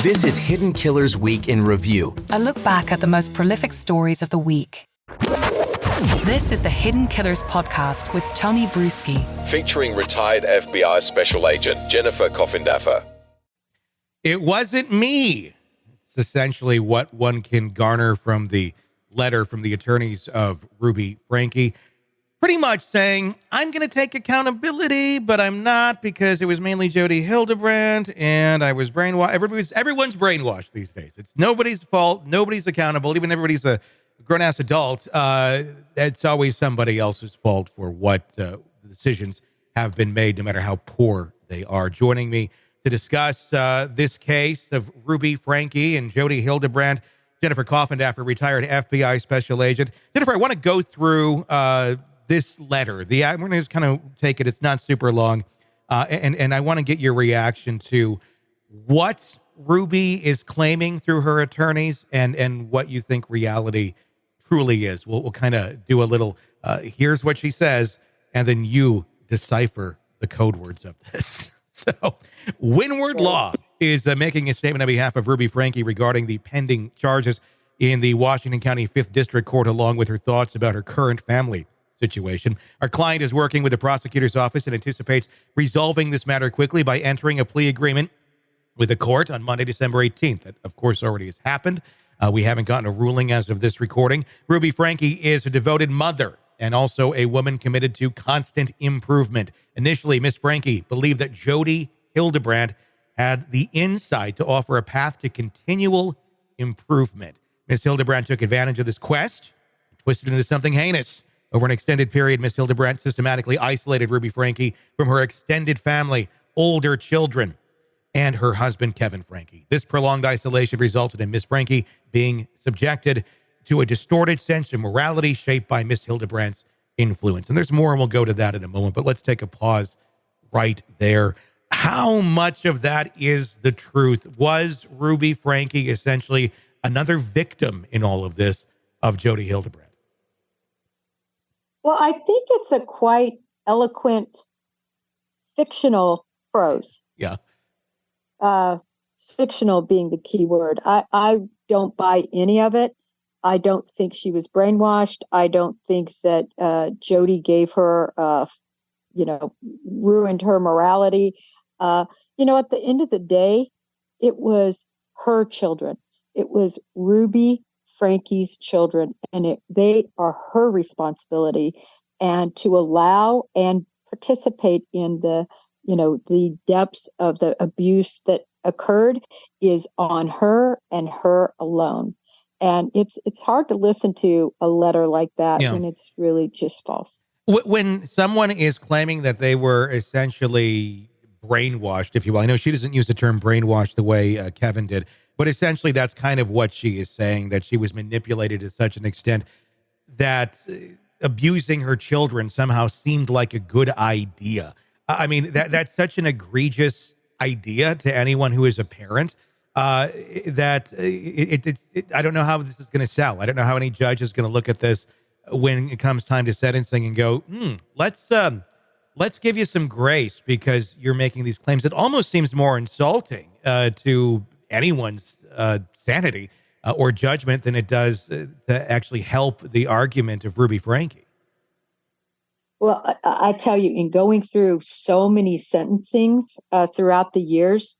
This is Hidden Killers Week in Review. A look back at the most prolific stories of the week. This is the Hidden Killers podcast with Tony Brueski. Featuring retired FBI Special Agent Jennifer Coffindaffer. It wasn't me. It's essentially what one can garner from the letter from the attorneys of Ruby Franke. Pretty much saying, I'm going to take accountability, but I'm not because it was mainly Jodi Hildebrandt and I was brainwashed. Everyone's brainwashed these days. It's nobody's fault. Nobody's accountable. Even everybody's a grown-ass adult. It's always somebody else's fault for what decisions have been made, no matter how poor they are. Joining me to discuss this case of Ruby Franke and Jodi Hildebrandt, Jennifer Coffindaffer, retired FBI Special Agent. Jennifer, I want to go through this letter. We're going to just kind of take it. It's not super long. And I want to get your reaction to what Ruby is claiming through her attorneys and what you think reality truly is. We'll kind of do a little, here's what she says, and then you decipher the code words of this. So Windward Law is making a statement on behalf of Ruby Franke regarding the pending charges in the Washington County 5th District Court, along with her thoughts about her current family situation. Our client is working with the prosecutor's office and anticipates resolving this matter quickly by entering a plea agreement with the court on Monday, December 18th. That, of course, already has happened. We haven't gotten a ruling as of this recording. Ruby Franke is a devoted mother and also a woman committed to constant improvement. Initially, Miss Franke believed that Jodi Hildebrandt had the insight to offer a path to continual improvement. Miss Hildebrandt took advantage of this quest and twisted it into something heinous. Over an extended period, Miss Hildebrandt systematically isolated Ruby Franke from her extended family, older children, and her husband, Kevin Franke. This prolonged isolation resulted in Miss Franke being subjected to a distorted sense of morality shaped by Miss Hildebrandt's influence. And there's more, and we'll go to that in a moment, but let's take a pause right there. How much of that is the truth? Was Ruby Franke essentially another victim in all of this of Jodi Hildebrandt? Well, I think it's a quite eloquent fictional prose. Yeah. Fictional being the key word. I don't buy any of it. I don't think she was brainwashed. I don't think that Jodi gave her, ruined her morality. At the end of the day, it was her children. It was Ruby Franke's children, and they are her responsibility. And to allow and participate in the depths of the abuse that occurred is on her and her alone. And it's hard to listen to a letter like that when it's really just false. When someone is claiming that they were essentially brainwashed, if you will, I know she doesn't use the term brainwashed the way Kevin did, but essentially that's kind of what she is saying, that she was manipulated to such an extent that abusing her children somehow seemed like a good idea. I mean, that's such an egregious idea to anyone who is a parent. That I don't know how this is going to sell. I don't know how any judge is going to look at this when it comes time to sentencing and go, let's give you some grace because you're making these claims. It almost seems more insulting to anyone's sanity or judgment than it does to actually help the argument of Ruby Franke. Well, I tell you, in going through so many sentencings throughout the years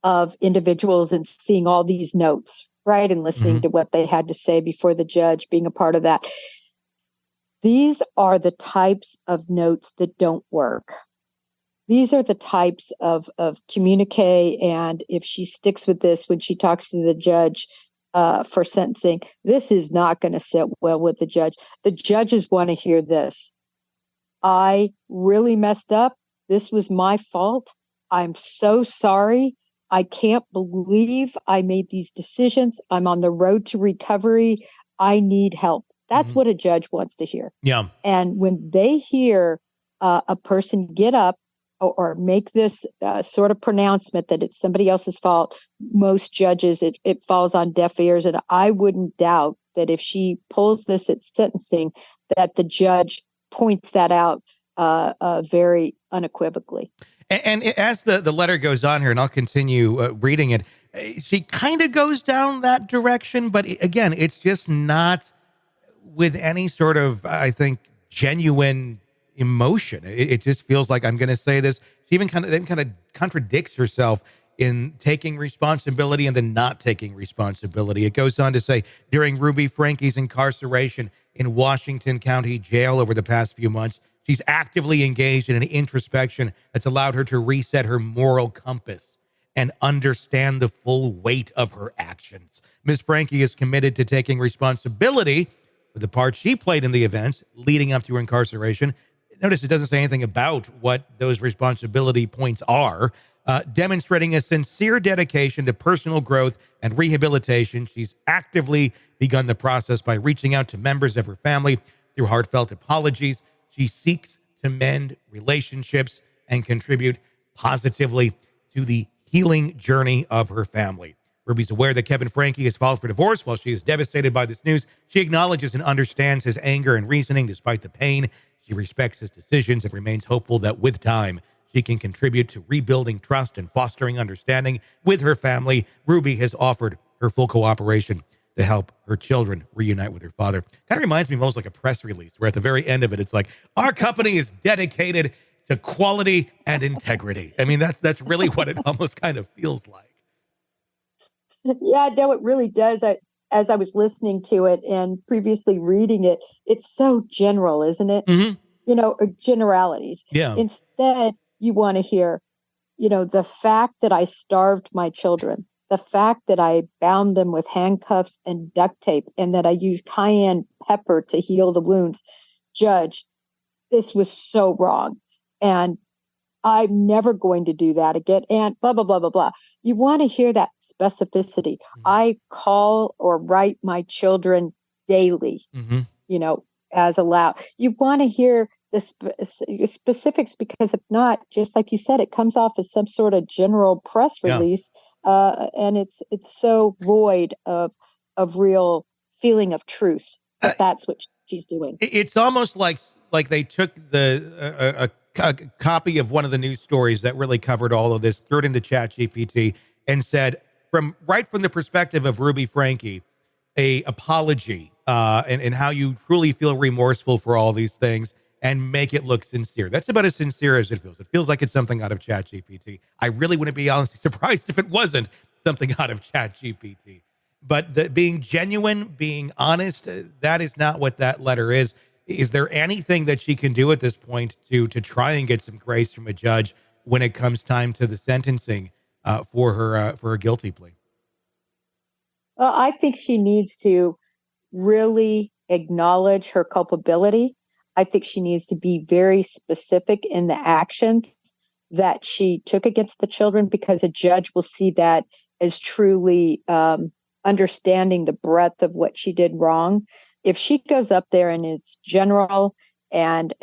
of individuals and seeing all these notes, right, and listening to what they had to say before the judge, being a part of that, these are the types of notes that don't work. These are the types of communique, and if she sticks with this when she talks to the judge for sentencing, this is not going to sit well with the judge. The judges want to hear this. I really messed up. This was my fault. I'm so sorry. I can't believe I made these decisions. I'm on the road to recovery. I need help. That's what a judge wants to hear. Yeah. And when they hear a person get up or make this sort of pronouncement that it's somebody else's fault, most judges, it falls on deaf ears. And I wouldn't doubt that if she pulls this at sentencing, that the judge points that out very unequivocally. And as the letter goes on here, and I'll continue reading it, She kind of goes down that direction, but again, it's just not with any sort of, I think, genuine emotion. It just feels like, I'm going to say this. She even kind of contradicts herself in taking responsibility and then not taking responsibility. It goes on to say, during Ruby Franke's incarceration in Washington County Jail over the past few months, she's actively engaged in an introspection that's allowed her to reset her moral compass and understand the full weight of her actions. Ms. Franke is committed to taking responsibility for the part she played in the events leading up to her incarceration. Notice it doesn't say anything about what those responsibility points are. Demonstrating a sincere dedication to personal growth and rehabilitation, she's actively begun the process by reaching out to members of her family through heartfelt apologies. She seeks to mend relationships and contribute positively to the healing journey of her family. Ruby's aware that Kevin Franke has filed for divorce. While she is devastated by this news, she acknowledges and understands his anger and reasoning despite the pain. She respects his decisions and remains hopeful that with time, she can contribute to rebuilding trust and fostering understanding with her family. Ruby has offered her full cooperation to help her children reunite with her father. Kind of reminds me of almost like a press release where at the very end of it, it's like, our company is dedicated to quality and integrity. I mean, that's really what it almost kind of feels like. Yeah, no, it really does. As I was listening to it and previously reading it, it's so general, isn't it? Mm-hmm. Generalities. Yeah. Instead, you want to hear, the fact that I starved my children, the fact that I bound them with handcuffs and duct tape, and that I used cayenne pepper to heal the wounds. Judge, this was so wrong. And I'm never going to do that again. And blah, blah, blah, blah, blah. You want to hear that specificity. Mm-hmm. I call or write my children daily, mm-hmm. As allowed. You want to hear the specifics, because if not, just like you said, it comes off as some sort of general press release. Yeah. And it's so void of real feeling of truth. That's what she's doing. It's almost like they took a copy of one of the news stories that really covered all of this, threw it into ChatGPT, and said, from the perspective of Ruby Franke, a apology and how you truly feel remorseful for all these things, and make it look sincere. That's about as sincere as it feels. It feels like it's something out of ChatGPT. I really wouldn't be honestly surprised if it wasn't something out of ChatGPT. But being genuine, being honest, that is not what that letter is. Is there anything that she can do at this point to try and get some grace from a judge when it comes time to the sentencing for her guilty plea? Well, I think she needs to really acknowledge her culpability. I think she needs to be very specific in the actions that she took against the children, because a judge will see that as truly understanding the breadth of what she did wrong. If she goes up there and is general and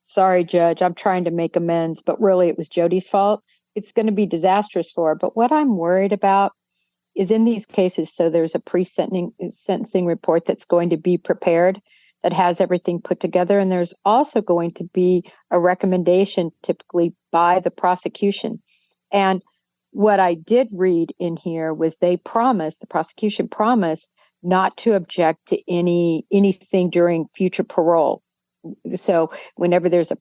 sorry, judge, I'm trying to make amends, but really it was Jody's fault, it's going to be disastrous for her. But what I'm worried about is in these cases, so there's a sentencing report that's going to be prepared that has everything put together. And there's also going to be a recommendation typically by the prosecution. And what I did read in here was the prosecution promised not to object to anything during future parole. So whenever there's a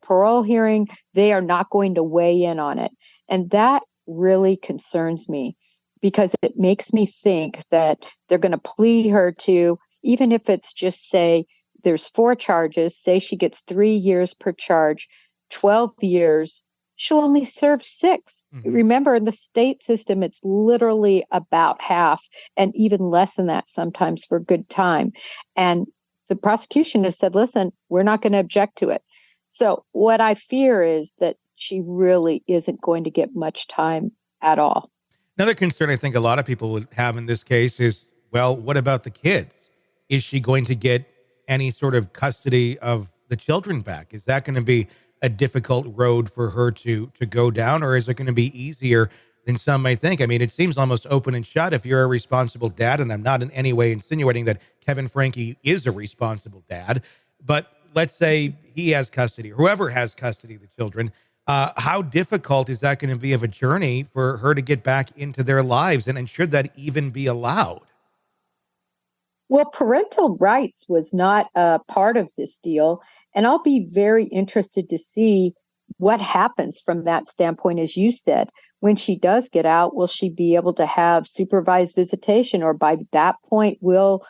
parole hearing, they are not going to weigh in on it. And that really concerns me, because it makes me think that they're going to plea her to, even if it's just, say, there's 4 charges, say she gets 3 years per charge, 12 years, she'll only serve 6. Mm-hmm. Remember, in the state system, it's literally about half, and even less than that sometimes for good time. And the prosecution has said, listen, we're not going to object to it. So what I fear is that she really isn't going to get much time at all. Another concern I think a lot of people would have in this case is, well, what about the kids? Is she going to get any sort of custody of the children back? Is that going to be a difficult road for her to go down, or is it going to be easier than some may think? I mean, it seems almost open and shut if you're a responsible dad, and I'm not in any way insinuating that Kevin Franke is a responsible dad, but let's say he has custody, or whoever has custody of the children. How difficult is that going to be of a journey for her to get back into their lives? And should that even be allowed? Well, parental rights was not a part of this deal. And I'll be very interested to see what happens from that standpoint, as you said. When she does get out, will she be able to have supervised visitation? Or by that point, will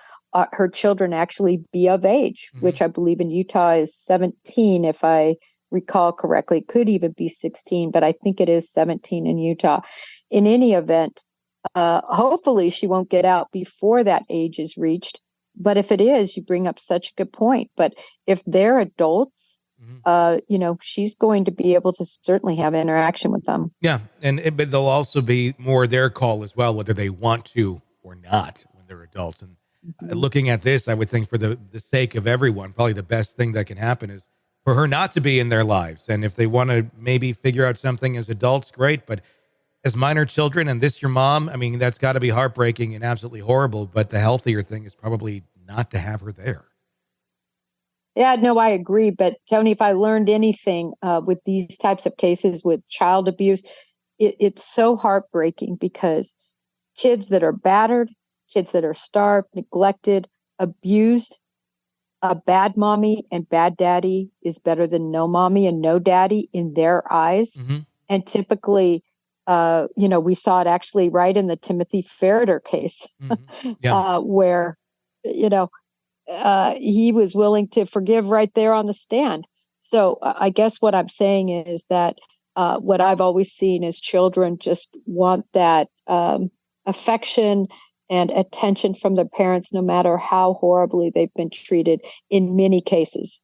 her children actually be of age, which I believe in Utah is 17, if I recall correctly. It could even be 16, but I think it is 17 in Utah. In any event, hopefully she won't get out before that age is reached. But if it is, you bring up such a good point. But if they're adults, she's going to be able to certainly have interaction with them. Yeah. But they'll also be more their call as well, whether they want to or not when they're adults. And looking at this, I would think for the sake of everyone, probably the best thing that can happen is for her not to be in their lives. And if they want to maybe figure out something as adults, great. But as minor children, and this your mom, I mean, that's got to be heartbreaking and absolutely horrible. But the healthier thing is probably not to have her there. Yeah, no, I agree. But Tony, if I learned anything with these types of cases with child abuse, it's so heartbreaking because kids that are battered, kids that are starved, neglected, abused, a bad mommy and bad daddy is better than no mommy and no daddy in their eyes. And typically, we saw it actually right in the Timothy Ferreter case, where, he was willing to forgive right there on the stand. So I guess what I'm saying is that what I've always seen is children just want that affection and attention from their parents, no matter how horribly they've been treated in many cases.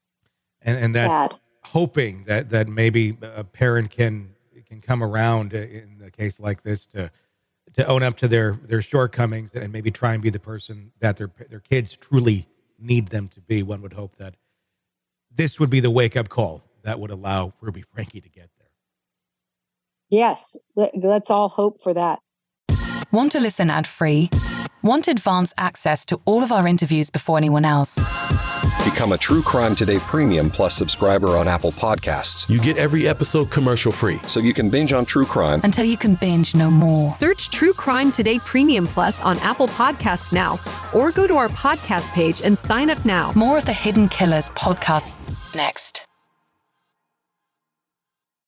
And that's hoping that maybe a parent can come around in a case like this to own up to their shortcomings and maybe try and be the person that their kids truly need them to be. One would hope that this would be the wake-up call that would allow Ruby Franke to get there. Yes, let's all hope for that. Want to listen ad-free? Want advanced access to all of our interviews before anyone else? Become a True Crime Today Premium Plus subscriber on Apple Podcasts. You get every episode commercial free. So you can binge on true crime until you can binge no more. Search True Crime Today Premium Plus on Apple Podcasts now, or go to our podcast page and sign up now. More of the Hidden Killers podcast next.